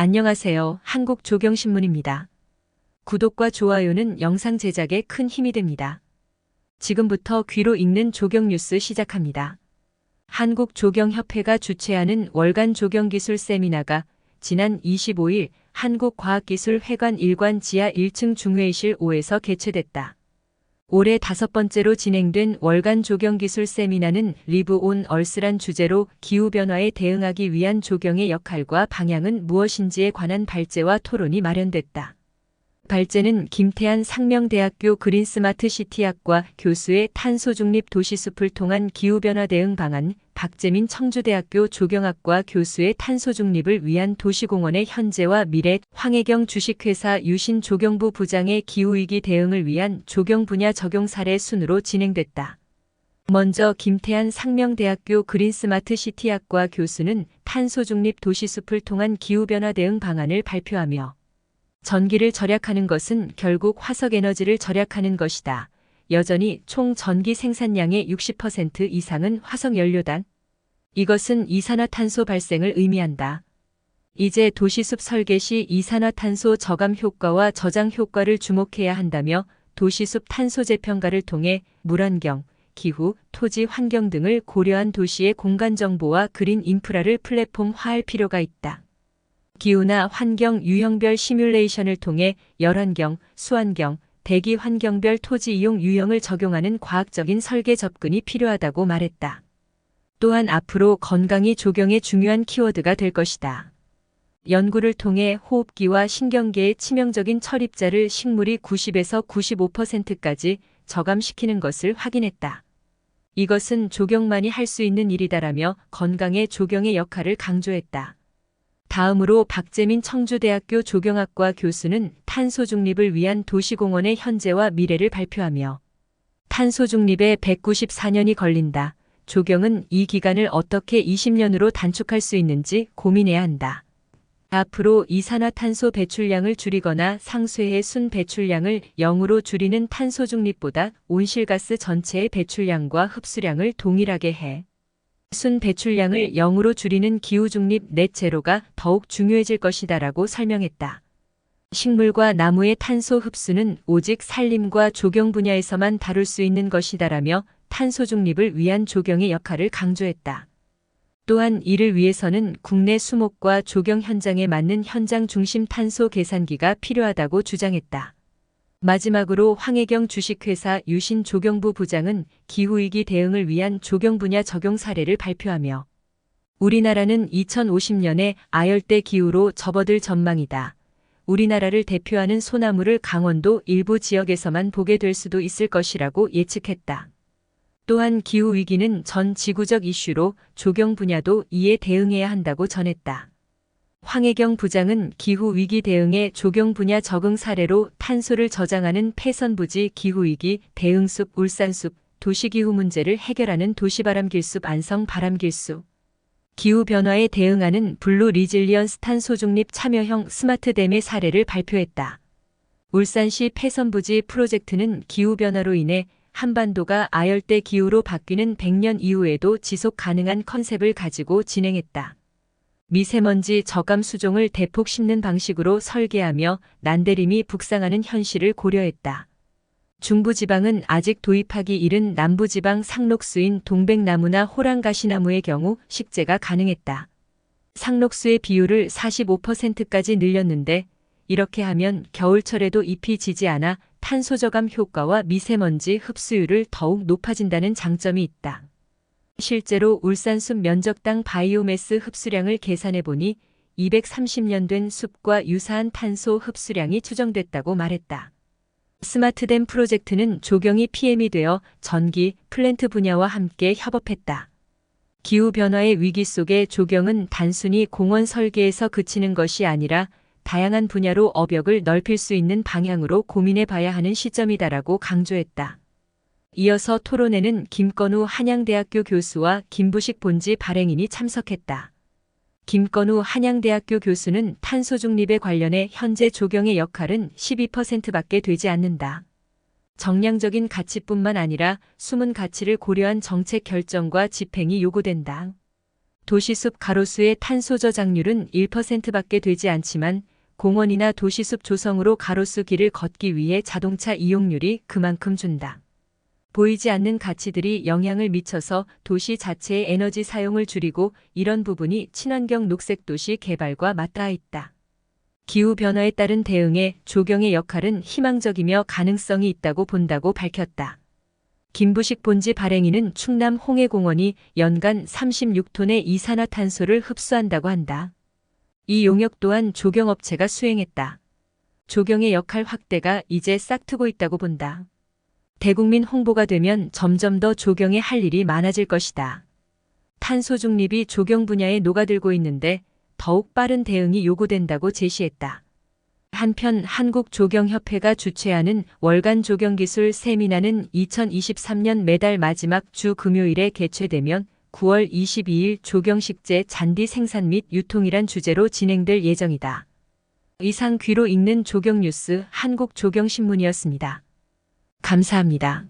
안녕하세요. 한국조경신문입니다. 구독과 좋아요는 영상 제작에 큰 힘이 됩니다. 지금부터 귀로 읽는 조경 뉴스 시작합니다. 한국조경협회가 주최하는 월간 조경기술 세미나가 지난 25일 한국과학기술회관 1관 지하 1층 중회의실 5에서 개최됐다. 올해 5번째로 진행된 월간 조경기술 세미나는 리브 온 얼스란 주제로 기후변화에 대응하기 위한 조경의 역할과 방향은 무엇인지에 관한 발제와 토론이 마련됐다. 발제는 김태한 상명대학교 그린스마트시티학과 교수의 탄소중립 도시숲을 통한 기후변화 대응 방안, 박재민 청주대학교 조경학과 교수의 탄소중립을 위한 도시공원의 현재와 미래, 황혜경 주식회사 유신조경부 부장의 기후위기 대응을 위한 조경 분야 적용 사례 순으로 진행됐다. 먼저 김태한 상명대학교 그린스마트시티학과 교수는 탄소중립 도시숲을 통한 기후변화 대응 방안을 발표하며 전기를 절약하는 것은 결국 화석에너지를 절약하는 것이다. 여전히 총 전기 생산량의 60% 이상은 화석연료다. 이것은 이산화탄소 발생을 의미한다. 이제 도시숲 설계 시 이산화탄소 저감 효과와 저장 효과를 주목해야 한다며 도시숲 탄소 재평가를 통해 물환경, 기후, 토지 환경 등을 고려한 도시의 공간 정보와 그린 인프라를 플랫폼화할 필요가 있다. 기후나 환경 유형별 시뮬레이션을 통해 열환경, 수환경, 대기 환경별 토지 이용 유형을 적용하는 과학적인 설계 접근이 필요하다고 말했다. 또한 앞으로 건강이 조경의 중요한 키워드가 될 것이다. 연구를 통해 호흡기와 신경계의 치명적인 철입자를 식물이 90에서 95%까지 저감시키는 것을 확인했다. 이것은 조경만이 할 수 있는 일이다라며 건강의 조경의 역할을 강조했다. 다음으로 박재민 청주대학교 조경학과 교수는 탄소중립을 위한 도시공원의 현재와 미래를 발표하며 탄소중립에 194년이 걸린다. 조경은 이 기간을 어떻게 20년으로 단축할 수 있는지 고민해야 한다. 앞으로 이산화탄소 배출량을 줄이거나 상쇄해 순 배출량을 0으로 줄이는 탄소중립보다 온실가스 전체의 배출량과 흡수량을 동일하게 해 순 배출량을 0으로 줄이는 기후중립 넷제로가 더욱 중요해질 것이다라고 설명했다. 식물과 나무의 탄소 흡수는 오직 산림과 조경 분야에서만 다룰 수 있는 것이다라며 탄소중립을 위한 조경의 역할을 강조했다. 또한 이를 위해서는 국내 수목과 조경 현장에 맞는 현장 중심 탄소 계산기가 필요하다고 주장했다. 마지막으로 황혜경 주식회사 유신조경부 부장은 기후위기 대응을 위한 조경 분야 적용 사례를 발표하며 우리나라는 2050년에 아열대 기후로 접어들 전망이다. 우리나라를 대표하는 소나무를 강원도 일부 지역에서만 보게 될 수도 있을 것이라고 예측했다. 또한 기후위기는 전 지구적 이슈로 조경 분야도 이에 대응해야 한다고 전했다. 황혜경 부장은 기후위기 대응의 조경 분야 적응 사례로 탄소를 저장하는 폐선부지 기후위기 대응숲 울산숲 도시기후 문제를 해결하는 도시바람길숲 안성 바람길숲 기후변화에 대응하는 블루 리질리언스 탄소중립 참여형 스마트댐의 사례를 발표했다. 울산시 폐선부지 프로젝트는 기후변화로 인해 한반도가 아열대 기후로 바뀌는 100년 이후에도 지속 가능한 컨셉을 가지고 진행했다. 미세먼지 저감 수종을 대폭 심는 방식으로 설계하며 난대림이 북상하는 현실을 고려했다. 중부지방은 아직 도입하기 이른 남부지방 상록수인 동백나무나 호랑가시나무의 경우 식재가 가능했다. 상록수의 비율을 45%까지 늘렸는데 이렇게 하면 겨울철에도 잎이 지지 않아 탄소 저감 효과와 미세먼지 흡수율을 더욱 높아진다는 장점이 있다. 실제로 울산숲 면적당 바이오매스 흡수량을 계산해보니 230년 된 숲과 유사한 탄소 흡수량이 추정됐다고 말했다. 스마트댐 프로젝트는 조경이 PM이 되어 전기, 플랜트 분야와 함께 협업했다. 기후변화의 위기 속에 조경은 단순히 공원 설계에서 그치는 것이 아니라 다양한 분야로 업역을 넓힐 수 있는 방향으로 고민해봐야 하는 시점이다라고 강조했다. 이어서 토론회는 김건우 한양대학교 교수와 김부식 본지 발행인이 참석했다. 김건우 한양대학교 교수는 탄소중립에 관련해 현재 조경의 역할은 12%밖에 되지 않는다. 정량적인 가치뿐만 아니라 숨은 가치를 고려한 정책 결정과 집행이 요구된다. 도시숲 가로수의 탄소 저장률은 1%밖에 되지 않지만 공원이나 도시숲 조성으로 가로수 길을 걷기 위해 자동차 이용률이 그만큼 준다. 보이지 않는 가치들이 영향을 미쳐서 도시 자체의 에너지 사용을 줄이고 이런 부분이 친환경 녹색도시 개발과 맞닿아 있다. 기후변화에 따른 대응에 조경의 역할은 희망적이며 가능성이 있다고 본다고 밝혔다. 김부식 본지 발행인은 충남 홍해공원이 연간 36톤의 이산화탄소를 흡수한다고 한다. 이 용역 또한 조경업체가 수행했다. 조경의 역할 확대가 이제 싹트고 있다고 본다. 대국민 홍보가 되면 점점 더 조경에 할 일이 많아질 것이다. 탄소 중립이 조경 분야에 녹아들고 있는데 더욱 빠른 대응이 요구된다고 제시했다. 한편 한국조경협회가 주최하는 월간 조경기술 세미나는 2023년 매달 마지막 주 금요일에 개최되면 9월 22일 조경식재 잔디 생산 및 유통이란 주제로 진행될 예정이다. 이상 귀로 읽는 조경뉴스 한국조경신문이었습니다. 감사합니다.